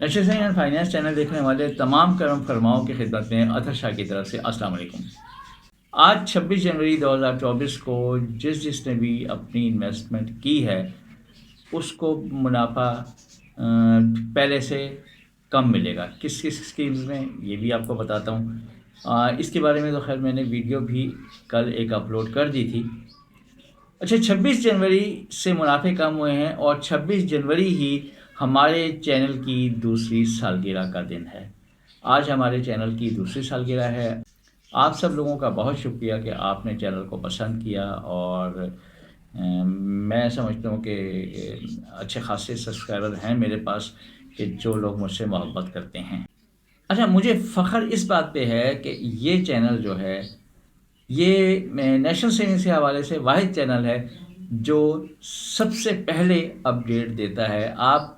नशे and finance channel देखने वाले तमाम करम फरमाओं की खिदमत में अतहर शाह की तरफ से अस्सलाम वालेकुम। आज 26 जनवरी 2024 को जिसने भी अपनी इन्वेस्टमेंट की है उसको मुनाफा पहले से कम मिलेगा। किस किस स्कीम्स में ये भी आपको बताता हूँ। इसके बारे में तो खैर मैंने वीडियो भी कल एक अपलोड कर दी थी। अच्छा, 26 जनवरी से मुनाफे कम हुए हैं और 26 जनवरी ही हमारे चैनल की दूसरी सालगिरह का दिन है। आज हमारे चैनल की दूसरी सालगिरह है। आप सब लोगों का बहुत शुक्रिया कि आपने चैनल को पसंद किया और मैं समझता हूँ कि अच्छे खासे सब्सक्राइबर हैं मेरे पास कि जो लोग मुझसे मोहब्बत करते हैं। अच्छा, मुझे फ़ख्र इस बात पे है कि ये चैनल जो है ये नेशनल सेविंग्स के हवाले से वाहिद चैनल है जो सबसे पहले अपडेट देता है। आप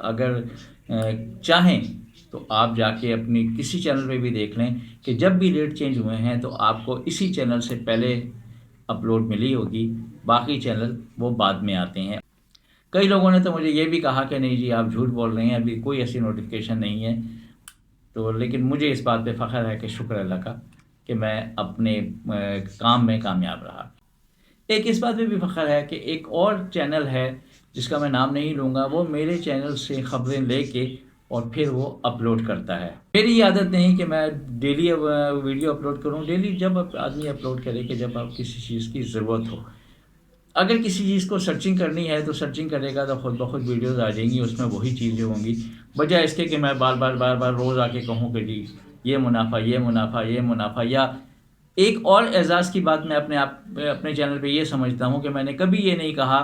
अगर चाहें तो आप जाके अपनी किसी चैनल पे भी देख लें कि जब भी रेट चेंज हुए हैं तो आपको इसी चैनल से पहले अपलोड मिली होगी, बाकी चैनल वो बाद में आते हैं। कई लोगों ने तो मुझे ये भी कहा कि नहीं जी आप झूठ बोल रहे हैं, अभी कोई ऐसी नोटिफिकेशन नहीं है। तो लेकिन मुझे इस बात पे फ़ख्र है कि शुक्र अल्लाह का कि मैं अपने काम में कामयाब रहा। एक इस बात पे भी फ़ख्र है कि एक और चैनल है जिसका मैं नाम नहीं लूँगा, वो मेरे चैनल से ख़बरें लेके और फिर वो अपलोड करता है। मेरी आदत नहीं कि मैं डेली वीडियो अपलोड करूँ। डेली जब आदमी अपलोड करे कि जब आप किसी चीज़ की ज़रूरत हो। अगर किसी चीज़ को सर्चिंग करनी है तो सर्चिंग करेगा तो खुद ब खुद वीडियोज़ आ जाएंगी, उसमें वही चीज़ें होंगी, बजाय इसके कि मैं बार बार रोज़ आके कहूँ कि जी ये मुनाफा ये मुनाफा ये मुनाफा। या एक और एजाज़ की बात मैं अपने चैनल पे ये समझता हूँ कि मैंने कभी ये नहीं कहा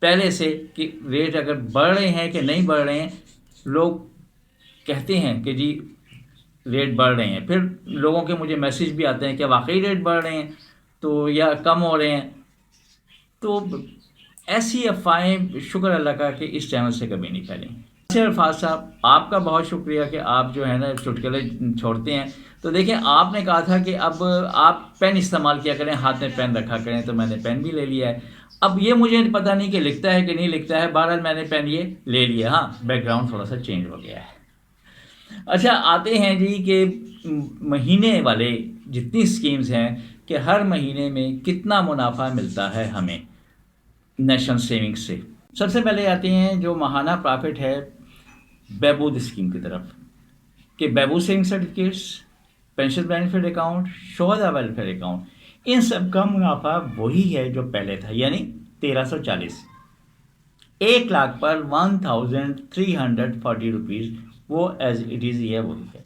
पहले से कि रेट अगर बढ़ रहे हैं कि नहीं बढ़ रहे हैं। लोग कहते हैं कि जी रेट बढ़ रहे हैं, फिर लोगों के मुझे मैसेज भी आते हैं कि वाकई रेट बढ़ रहे हैं तो या कम हो रहे हैं। तो ऐसी अफवाहें शुक्र अल्लाह का कि इस चैनल से कभी नहीं फैलें। अरफाज साहब, आपका बहुत शुक्रिया कि आप जो है ना चुटकुले छोड़ते हैं। तो देखिए, आपने कहा था कि अब आप पेन इस्तेमाल किया करें, हाथ में पेन रखा करें, तो मैंने पेन भी ले लिया है। अब ये मुझे पता नहीं कि लिखता है कि नहीं लिखता है, बहरहाल मैंने पेन ये ले लिया। हाँ, बैकग्राउंड थोड़ा सा चेंज हो गया है। अच्छा, आते हैं जी कि महीने वाले जितनी स्कीम्स हैं कि हर महीने में कितना मुनाफा मिलता है हमें नेशनल सेविंग्स से। सबसे पहले आते हैं जो माहाना प्रॉफिट है बहबूद स्कीम की तरफ कि बहबूद saving certificates, pension benefit account, शोहदा वेलफेयर अकाउंट, इन सब का मुनाफा वही है जो पहले था, यानी 1340। 1 लाख पर 1340 रुपीज़ वो एज इट इज़ ये वही है।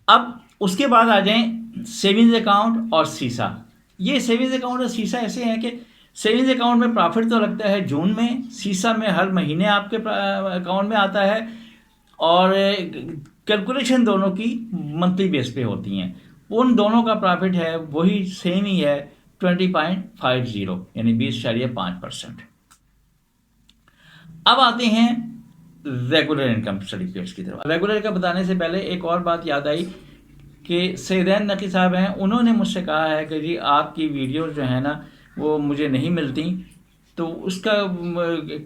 अब उसके बाद आ जाएं सेविंग्स अकाउंट और सीसा। ये सेविंग्स अकाउंट और सीसा ऐसे हैं कि सेविंग्स अकाउंट में प्रॉफिट तो लगता है जून में, सीसा में हर महीने आपके अकाउंट में आता है और कैलकुलेशन दोनों की मंथली बेस पे होती हैं। उन दोनों का प्रॉफिट है वही सेम ही है 20.50 यानी 20.5%। अब आते हैं रेगुलर इनकम सर्टिफिकेट्स की तरफ। रेगुलर का बताने से पहले एक और बात याद आई कि सैदैन नकी साहब हैं, उन्होंने मुझसे कहा है कि जी आपकी वीडियो जो है ना वो मुझे नहीं मिलती, तो उसका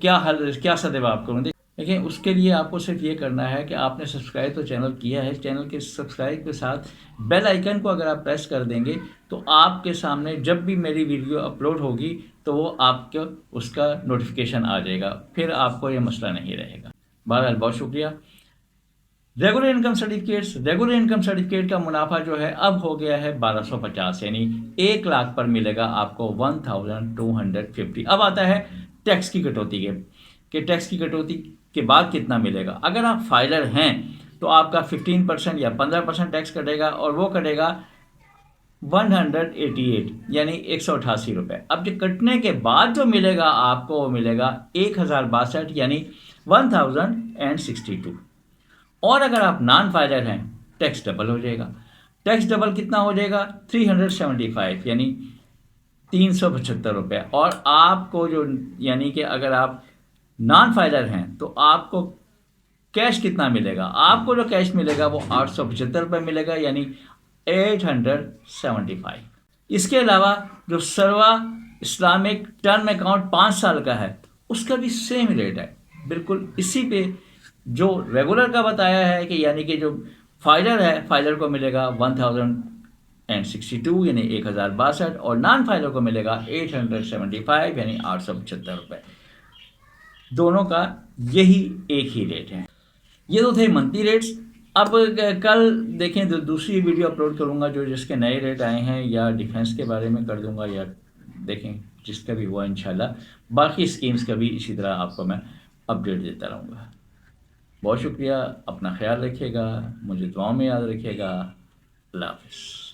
क्या हल, क्या सदजवाब करूँ। देखिए, उसके लिए आपको सिर्फ ये करना है कि आपने सब्सक्राइब तो चैनल किया है, चैनल के सब्सक्राइब के साथ बेल आइकन को अगर आप प्रेस कर देंगे तो आपके सामने जब भी मेरी वीडियो अपलोड होगी तो वो आपको उसका नोटिफिकेशन आ जाएगा, फिर आपको ये मसला नहीं रहेगा। बहरहाल बहुत शुक्रिया। रेगुलर इनकम सर्टिफिकेट का मुनाफा जो है अब हो गया है 1250, यानी 1 लाख पर मिलेगा आपको 1250। अब आता है टैक्स की कटौती के टैक्स की कटौती के बाद कितना मिलेगा। अगर आप फाइलर हैं तो आपका 15% या 15% टैक्स कटेगा और वो कटेगा 188 यानी 188 रुपये। अब जो कटने के बाद जो मिलेगा आपको वो मिलेगा 1062 यानी 1062। और अगर आप नॉन फाइलर हैं टैक्स डबल हो जाएगा। टैक्स डबल कितना हो जाएगा 375 यानी 375 रुपये। और आपको जो यानी कि अगर आप नॉन फाइलर हैं तो आपको कैश कितना मिलेगा, आपको जो कैश मिलेगा वो 875 रुपये मिलेगा यानी 875। इसके अलावा जो सर्वा इस्लामिक टर्म अकाउंट 5 साल का है उसका भी सेम रेट है, बिल्कुल इसी पे جو ریگولر کا بتایا ہے کہ یعنی کہ جو فائلر ہے فائلر کو ملے گا 1062 یعنی 1062 اور نان فائلر کو ملے گا 875 یعنی 875 روپے. دونوں کا یہی ایک ہی ریٹ ہے. یہ تو تھے منتھلی ریٹس. اب کل دیکھیں دوسری ویڈیو اپلوڈ کروں گا جو جس کے نئے ریٹ آئے ہیں, یا ڈیفنس کے بارے میں کر دوں گا, یا دیکھیں جس کا بھی ہوا انشاءاللہ. باقی اسکیمز کا بھی اسی طرح آپ کو میں اپڈیٹ دیتا رہوں گا. بہت شکریہ, اپنا خیال رکھیے گا, مجھے دعاؤں میں یاد رکھیے گا. اللہ حافظ.